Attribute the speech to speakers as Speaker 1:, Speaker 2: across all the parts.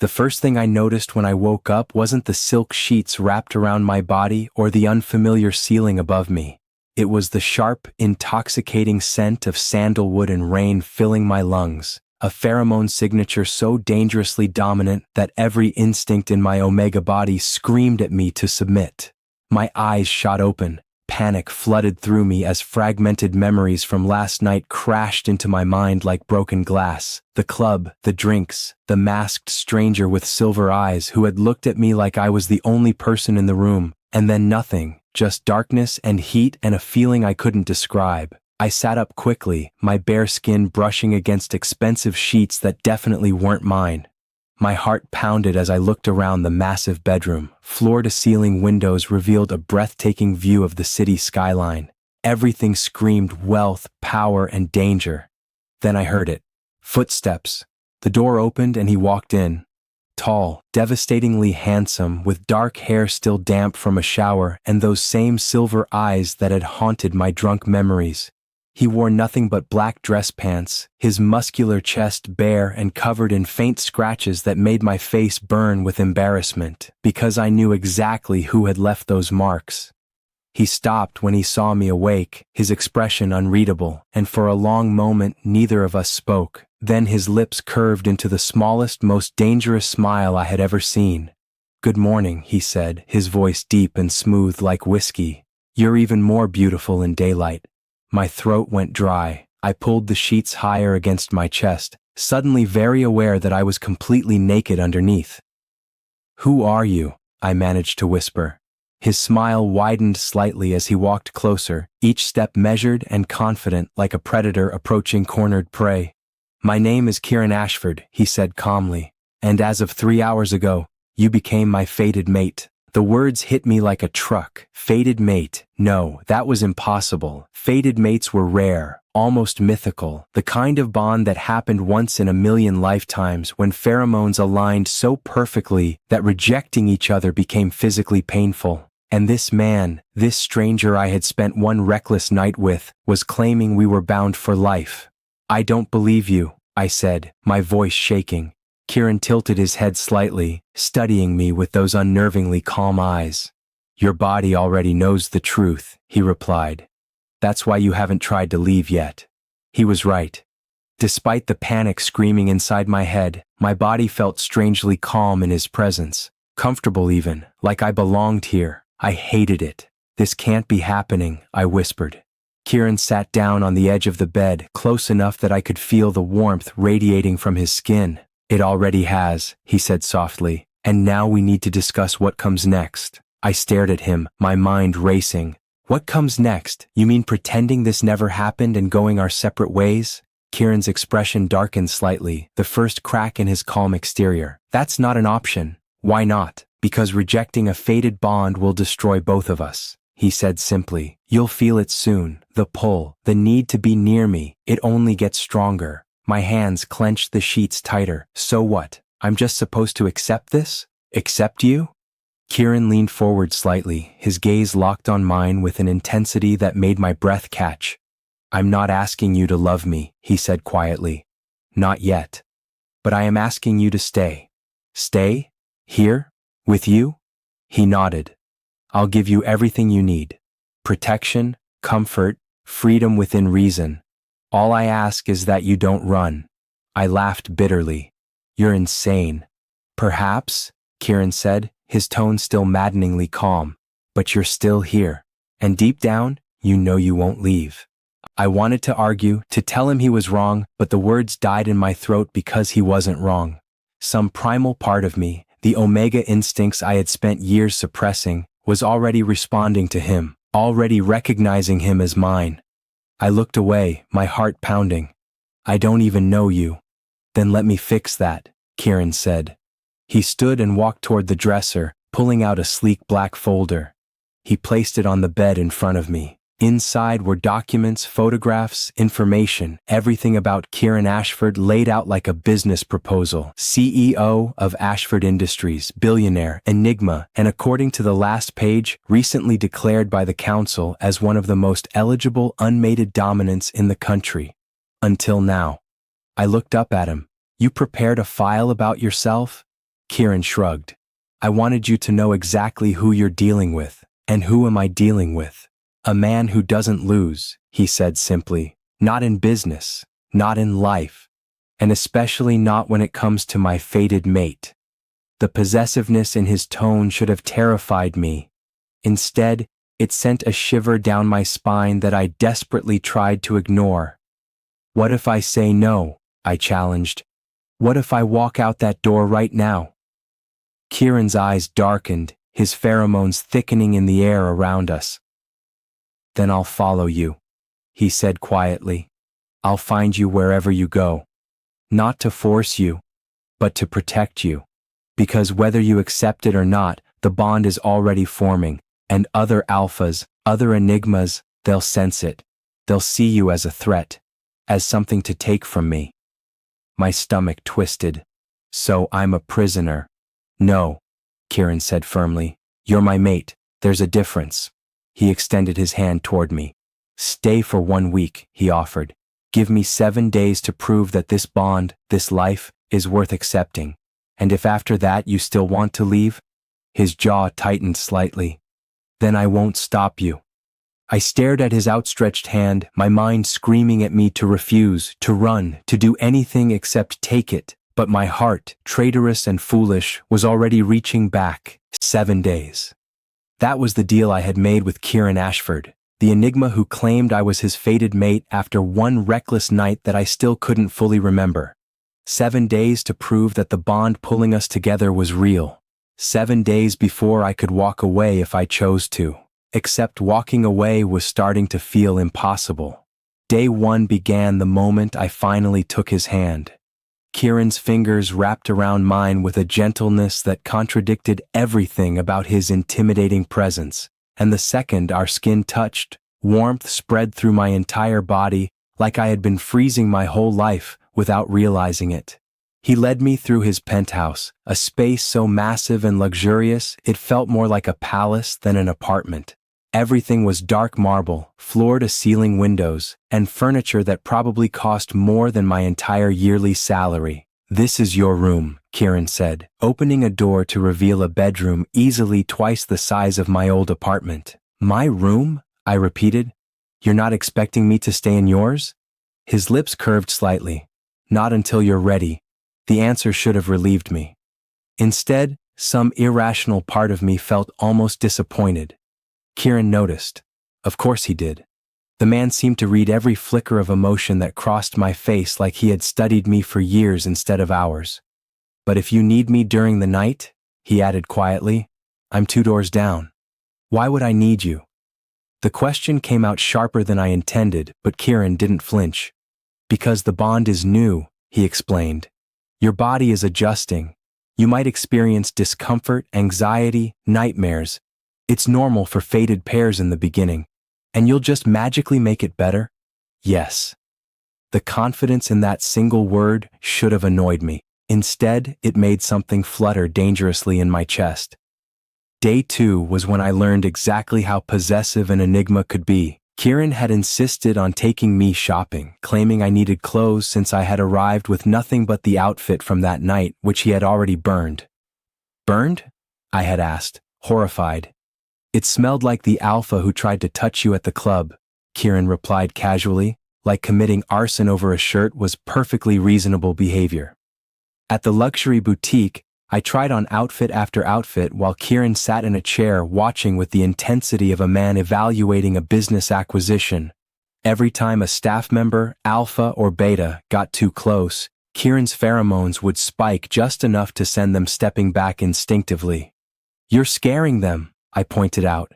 Speaker 1: The first thing I noticed when I woke up wasn't the silk sheets wrapped around my body or the unfamiliar ceiling above me. It was the sharp, intoxicating scent of sandalwood and rain filling my lungs, a pheromone signature so dangerously dominant that every instinct in my omega body screamed at me to submit. My eyes shot open. Panic flooded through me as fragmented memories from last night crashed into my mind like broken glass. The club, the drinks, the masked stranger with silver eyes who had looked at me like I was the only person in the room, and then nothing, just darkness and heat and a feeling I couldn't describe. I sat up quickly, my bare skin brushing against expensive sheets that definitely weren't mine. My heart pounded as I looked around the massive bedroom. Floor-to-ceiling windows revealed a breathtaking view of the city skyline. Everything screamed wealth, power, and danger. Then I heard it. Footsteps. The door opened and he walked in. Tall, devastatingly handsome, with dark hair still damp from a shower and those same silver eyes that had haunted my drunk memories. He wore nothing but black dress pants, his muscular chest bare and covered in faint scratches that made my face burn with embarrassment, because I knew exactly who had left those marks. He stopped when he saw me awake, his expression unreadable, and for a long moment neither of us spoke. Then his lips curved into the smallest, most dangerous smile I had ever seen. "Good morning," he said, his voice deep and smooth like whiskey. "You're even more beautiful in daylight." My throat went dry. I pulled the sheets higher against my chest, suddenly very aware that I was completely naked underneath. "Who are you?" I managed to whisper. His smile widened slightly as he walked closer, each step measured and confident like a predator approaching cornered prey. "My name is Kieran Ashford," he said calmly, "and as of 3 hours ago, you became my fated mate." The words hit me like a truck. Fated mate. No, that was impossible. Fated mates were rare, almost mythical, the kind of bond that happened once in a million lifetimes when pheromones aligned so perfectly that rejecting each other became physically painful. And this man, this stranger I had spent one reckless night with, was claiming we were bound for life. "I don't believe you," I said, my voice shaking. Kieran tilted his head slightly, studying me with those unnervingly calm eyes. "Your body already knows the truth," he replied. "That's why you haven't tried to leave yet." He was right. Despite the panic screaming inside my head, my body felt strangely calm in his presence, comfortable even, like I belonged here. I hated it. "This can't be happening," I whispered. Kieran sat down on the edge of the bed, close enough that I could feel the warmth radiating from his skin. "It already has," he said softly, "and now we need to discuss what comes next." I stared at him, my mind racing. "What comes next? You mean pretending this never happened and going our separate ways?" Kieran's expression darkened slightly, the first crack in his calm exterior. "That's not an option." "Why not?" "Because rejecting a fated bond will destroy both of us," he said simply. "You'll feel it soon, the pull, the need to be near me. It only gets stronger." My hands clenched the sheets tighter. "So what? I'm just supposed to accept this? Accept you?" Kieran leaned forward slightly, his gaze locked on mine with an intensity that made my breath catch. "I'm not asking you to love me," he said quietly. "Not yet. But I am asking you to stay." "Stay? Here? With you?" He nodded. "I'll give you everything you need. Protection, comfort, freedom within reason. All I ask is that you don't run." I laughed bitterly. "You're insane." "Perhaps," Kieran said, his tone still maddeningly calm, "but you're still here. And deep down, you know you won't leave." I wanted to argue, to tell him he was wrong, but the words died in my throat because he wasn't wrong. Some primal part of me, the omega instincts I had spent years suppressing, was already responding to him, already recognizing him as mine. I looked away, my heart pounding. "I don't even know you." "Then let me fix that," Kieran said. He stood and walked toward the dresser, pulling out a sleek black folder. He placed it on the bed in front of me. Inside were documents, photographs, information, everything about Kieran Ashford laid out like a business proposal. CEO of Ashford Industries, billionaire, ENIGMA, and according to the last page, recently declared by the council as one of the most eligible unmated dominants in the country. Until now. I looked up at him. "You prepared a file about yourself?" Kieran shrugged. I wanted you to know exactly who you're dealing with. And who am I dealing with? A man who doesn't lose, he said simply. Not in business, not in life, and especially not when it comes to my fated mate. The possessiveness in his tone should have terrified me. Instead, it sent a shiver down my spine that I desperately tried to ignore. What if I say no? I challenged. What if I walk out that door right now? Kieran's eyes darkened, his pheromones thickening in the air around us. Then I'll follow you, he said quietly. I'll find you wherever you go. Not to force you, but to protect you. Because whether you accept it or not, the bond is already forming, and other alphas, other enigmas, they'll sense it. They'll see you as a threat, as something to take from me. My stomach twisted. So I'm a prisoner. No, Kieran said firmly. You're my mate. There's a difference. He extended his hand toward me. Stay for 1 week, he offered. Give me 7 days to prove that this bond, this life, is worth accepting. And if after that you still want to leave? His jaw tightened slightly. Then I won't stop you. I stared at his outstretched hand, my mind screaming at me to refuse, to run, to do anything except take it. But my heart, traitorous and foolish, was already reaching back. 7 days. That was the deal I had made with Kieran Ashford, the enigma who claimed I was his fated mate after one reckless night that I still couldn't fully remember. 7 days to prove that the bond pulling us together was real. 7 days before I could walk away if I chose to. Except walking away was starting to feel impossible. Day 1 began the moment I finally took his hand. Kieran's fingers wrapped around mine with a gentleness that contradicted everything about his intimidating presence, and the second our skin touched, warmth spread through my entire body like I had been freezing my whole life without realizing it. He led me through his penthouse, a space so massive and luxurious it felt more like a palace than an apartment. Everything was dark marble, floor-to-ceiling windows, and furniture that probably cost more than my entire yearly salary. This is your room, Kieran said, opening a door to reveal a bedroom easily twice the size of my old apartment. My room? I repeated. You're not expecting me to stay in yours? His lips curved slightly. Not until you're ready. The answer should have relieved me. Instead, some irrational part of me felt almost disappointed. Kieran noticed. Of course he did. The man seemed to read every flicker of emotion that crossed my face like he had studied me for years instead of hours. But if you need me during the night, he added quietly, I'm 2 doors down. Why would I need you? The question came out sharper than I intended, but Kieran didn't flinch. Because the bond is new, he explained. Your body is adjusting. You might experience discomfort, anxiety, nightmares. It's normal for fated pairs in the beginning, and you'll just magically make it better? Yes. The confidence in that single word should have annoyed me. Instead, it made something flutter dangerously in my chest. Day 2 was when I learned exactly how possessive an enigma could be. Kieran had insisted on taking me shopping, claiming I needed clothes since I had arrived with nothing but the outfit from that night, which he had already burned. Burned? I had asked, horrified. It smelled like the alpha who tried to touch you at the club, Kieran replied casually, like committing arson over a shirt was perfectly reasonable behavior. At the luxury boutique, I tried on outfit after outfit while Kieran sat in a chair watching with the intensity of a man evaluating a business acquisition. Every time a staff member, alpha or beta, got too close, Kieran's pheromones would spike just enough to send them stepping back instinctively. You're scaring them, I pointed out.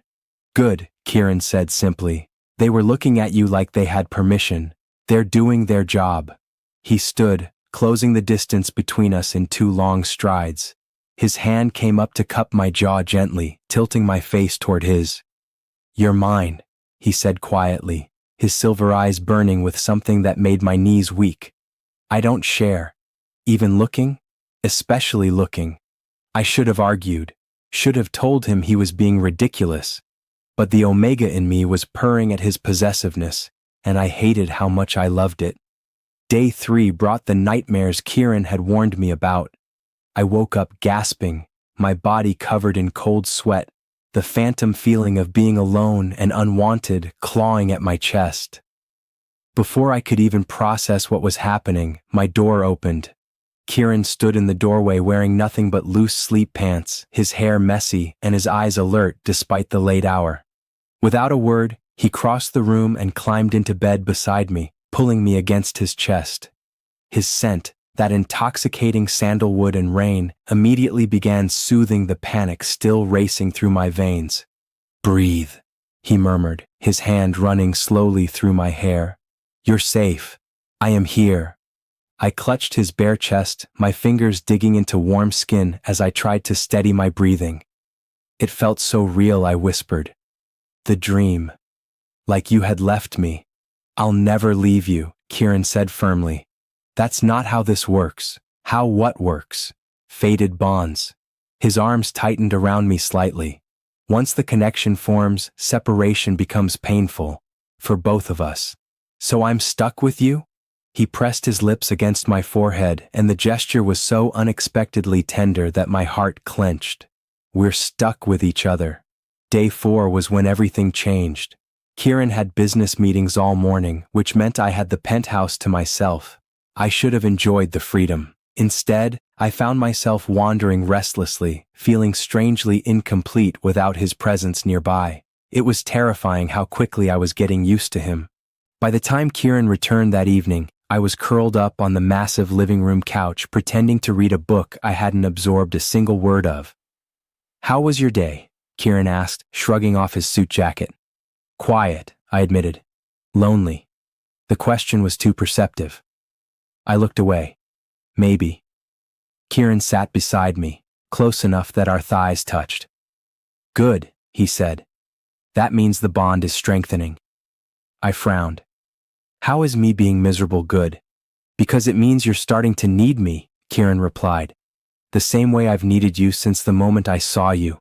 Speaker 1: Good, Kieran said simply. They were looking at you like they had permission. They're doing their job. He stood, closing the distance between us in 2 long strides. His hand came up to cup my jaw gently, tilting my face toward his. You're mine, he said quietly, his silver eyes burning with something that made my knees weak. I don't share. Even looking? Especially looking. I should have argued. Should have told him he was being ridiculous. But the omega in me was purring at his possessiveness, and I hated how much I loved it. Day 3 brought the nightmares Kieran had warned me about. I woke up gasping, my body covered in cold sweat, the phantom feeling of being alone and unwanted clawing at my chest. Before I could even process what was happening, my door opened. Kieran stood in the doorway wearing nothing but loose sleep pants, his hair messy and his eyes alert despite the late hour. Without a word, he crossed the room and climbed into bed beside me, pulling me against his chest. His scent, that intoxicating sandalwood and rain, immediately began soothing the panic still racing through my veins. "Breathe," he murmured, his hand running slowly through my hair. "You're safe. I am here." I clutched his bare chest, my fingers digging into warm skin as I tried to steady my breathing. It felt so real, I whispered. "The dream. Like you had left me." "I'll never leave you," Kieran said firmly. "That's not how this works." "How what works?" "Fated bonds." His arms tightened around me slightly. "Once the connection forms, separation becomes painful. For both of us. So I'm stuck with you?" He pressed his lips against my forehead, and the gesture was so unexpectedly tender that my heart clenched. "We're stuck with each other." Day 4 was when everything changed. Kieran had business meetings all morning, which meant I had the penthouse to myself. I should have enjoyed the freedom. Instead, I found myself wandering restlessly, feeling strangely incomplete without his presence nearby. It was terrifying how quickly I was getting used to him. By the time Kieran returned that evening, I was curled up on the massive living room couch pretending to read a book I hadn't absorbed a single word of. "How was your day?" Kieran asked, shrugging off his suit jacket. "Quiet," I admitted. "Lonely." The question was too perceptive. I looked away. "Maybe." Kieran sat beside me, close enough that our thighs touched. "Good," he said. "That means the bond is strengthening." I frowned. "How is me being miserable good?" "Because it means you're starting to need me," Kieran replied. "The same way I've needed you since the moment I saw you."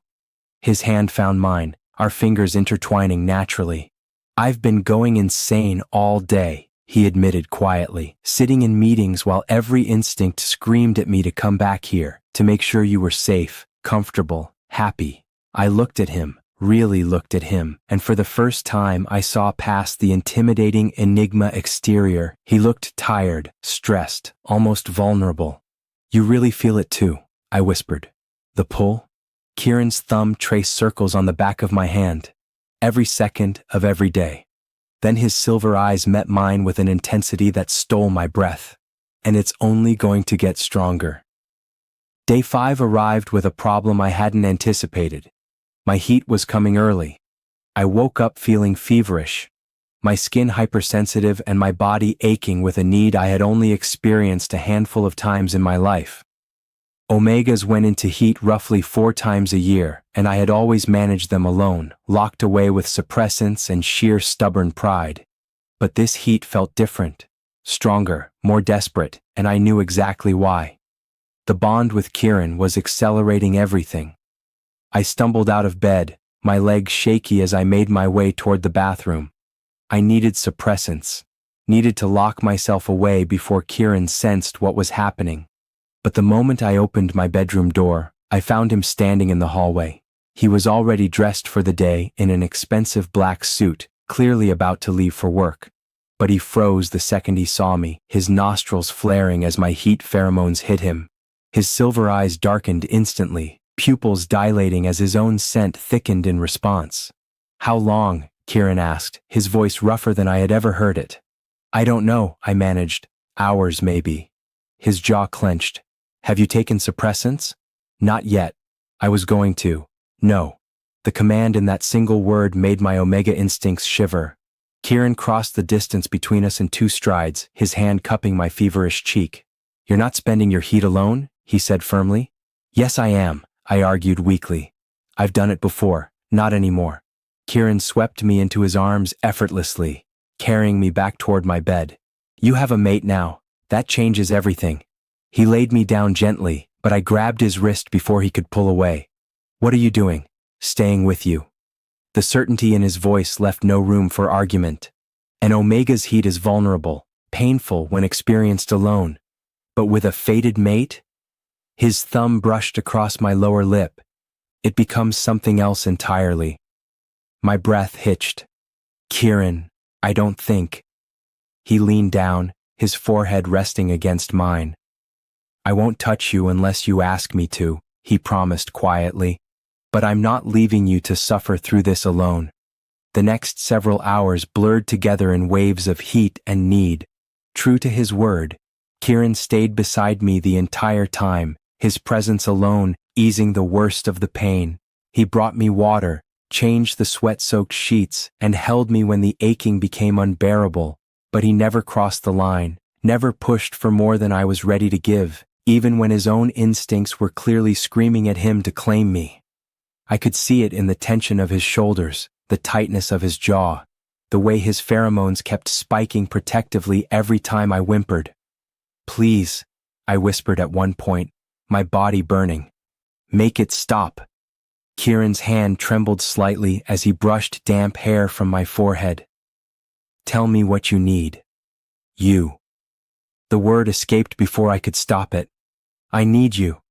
Speaker 1: His hand found mine, our fingers intertwining naturally. "I've been going insane all day," he admitted quietly, "sitting in meetings while every instinct screamed at me to come back here, to make sure you were safe, comfortable, happy." I looked at him, really looked at him, and for the first time I saw past the intimidating enigma exterior. He looked tired, stressed, almost vulnerable. "You really feel it too," I whispered. "The pull?" Kieran's thumb traced circles on the back of my hand. "Every second of every day." Then his silver eyes met mine with an intensity that stole my breath. "And it's only going to get stronger." Day 5 arrived with a problem I hadn't anticipated. My heat was coming early. I woke up feeling feverish, my skin hypersensitive and my body aching with a need I had only experienced a handful of times in my life. Omegas went into heat roughly 4 times a year, and I had always managed them alone, locked away with suppressants and sheer stubborn pride. But this heat felt different, stronger, more desperate, and I knew exactly why. The bond with Kieran was accelerating everything. I stumbled out of bed, my legs shaky as I made my way toward the bathroom. I needed suppressants, needed to lock myself away before Kieran sensed what was happening. But the moment I opened my bedroom door, I found him standing in the hallway. He was already dressed for the day in an expensive black suit, clearly about to leave for work. But he froze the second he saw me, his nostrils flaring as my heat pheromones hit him. His silver eyes darkened instantly, pupils dilating as his own scent thickened in response. "How long?" Kieran asked, his voice rougher than I had ever heard it. "I don't know," I managed. "Hours, maybe." His jaw clenched. "Have you taken suppressants?" "Not yet." I was going to. "No." The command in that single word made my omega instincts shiver. Kieran crossed the distance between us in 2 strides, his hand cupping my feverish cheek. "You're not spending your heat alone?" he said firmly. "Yes, I am," I argued weakly. "I've done it before, not anymore." Kieran swept me into his arms effortlessly, carrying me back toward my bed. "You have a mate now. That changes everything." He laid me down gently, but I grabbed his wrist before he could pull away. "What are you doing?" "Staying with you." The certainty in his voice left no room for argument. An omega's heat is vulnerable, painful when experienced alone. But with a fated mate? His thumb brushed across my lower lip. It becomes something else entirely. My breath hitched. Kieran, I don't think. He leaned down, his forehead resting against mine. I won't touch you unless you ask me to, he promised quietly. But I'm not leaving you to suffer through this alone. The next several hours blurred together in waves of heat and need. True to his word, Kieran stayed beside me the entire time, his presence alone easing the worst of the pain. He brought me water, changed the sweat-soaked sheets, and held me when the aching became unbearable. But he never crossed the line, never pushed for more than I was ready to give, even when his own instincts were clearly screaming at him to claim me. I could see it in the tension of his shoulders, the tightness of his jaw, the way his pheromones kept spiking protectively every time I whimpered. Please, I whispered at one point, my body burning. Make it stop. Kieran's hand trembled slightly as he brushed damp hair from my forehead. Tell me what you need. You. The word escaped before I could stop it. I need you.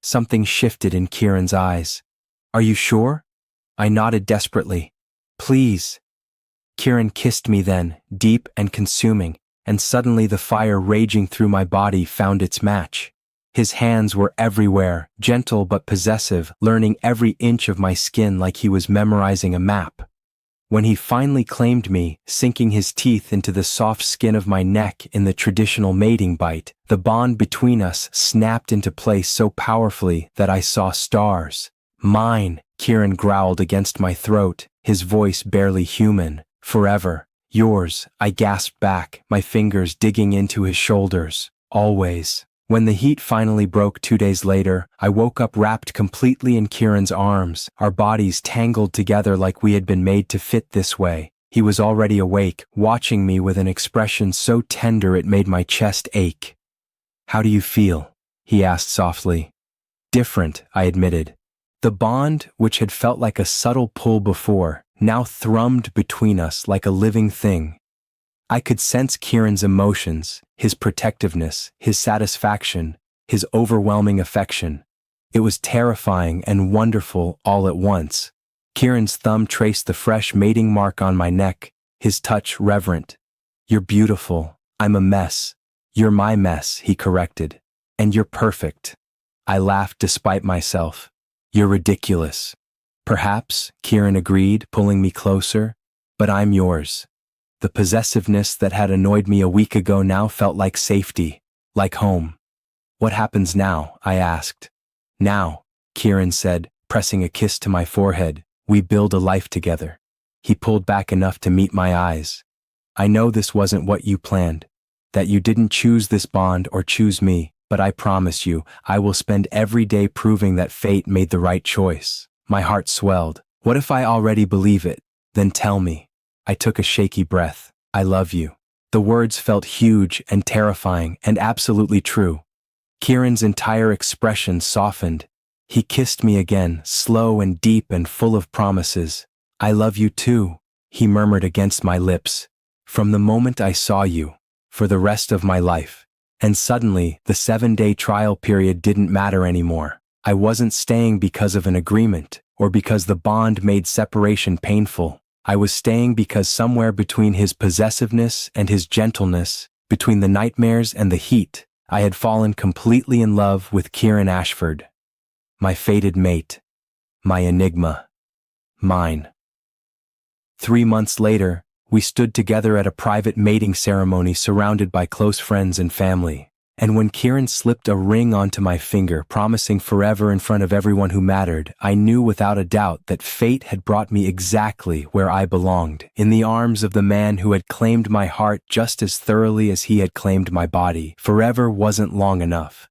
Speaker 1: Something shifted in Kieran's eyes. Are you sure? I nodded desperately. Please. Kieran kissed me then, deep and consuming, and suddenly the fire raging through my body found its match. His hands were everywhere, gentle but possessive, learning every inch of my skin like he was memorizing a map. When he finally claimed me, sinking his teeth into the soft skin of my neck in the traditional mating bite, the bond between us snapped into place so powerfully that I saw stars. Mine, Kieran growled against my throat, his voice barely human. Forever. Yours, I gasped back, my fingers digging into his shoulders. Always. When the heat finally broke 2 days later, I woke up wrapped completely in Kieran's arms, our bodies tangled together like we had been made to fit this way. He was already awake, watching me with an expression so tender it made my chest ache. How do you feel? He asked softly. Different, I admitted. The bond, which had felt like a subtle pull before, now thrummed between us like a living thing. I could sense Kieran's emotions, his protectiveness, his satisfaction, his overwhelming affection. It was terrifying and wonderful all at once. Kieran's thumb traced the fresh mating mark on my neck, his touch reverent. You're beautiful. I'm a mess. You're my mess, he corrected. And you're perfect. I laughed despite myself. You're ridiculous. Perhaps, Kieran agreed, pulling me closer, but I'm yours. The possessiveness that had annoyed me a week ago now felt like safety, like home. What happens now? I asked. Now, Kieran said, pressing a kiss to my forehead, we build a life together. He pulled back enough to meet my eyes. I know this wasn't what you planned, that you didn't choose this bond or choose me, but I promise you, I will spend every day proving that fate made the right choice. My heart swelled. What if I already believe it? Then tell me. I took a shaky breath. I love you. The words felt huge and terrifying and absolutely true. Kieran's entire expression softened. He kissed me again, slow and deep and full of promises. I love you too, he murmured against my lips. From the moment I saw you, for the rest of my life. And suddenly, the 7-day trial period didn't matter anymore. I wasn't staying because of an agreement, or because the bond made separation painful. I was staying because somewhere between his possessiveness and his gentleness, between the nightmares and the heat, I had fallen completely in love with Kieran Ashford. My fated mate. My enigma. Mine. 3 months later, we stood together at a private mating ceremony surrounded by close friends and family. And when Kieran slipped a ring onto my finger, promising forever in front of everyone who mattered, I knew without a doubt that fate had brought me exactly where I belonged, in the arms of the man who had claimed my heart just as thoroughly as he had claimed my body. Forever wasn't long enough.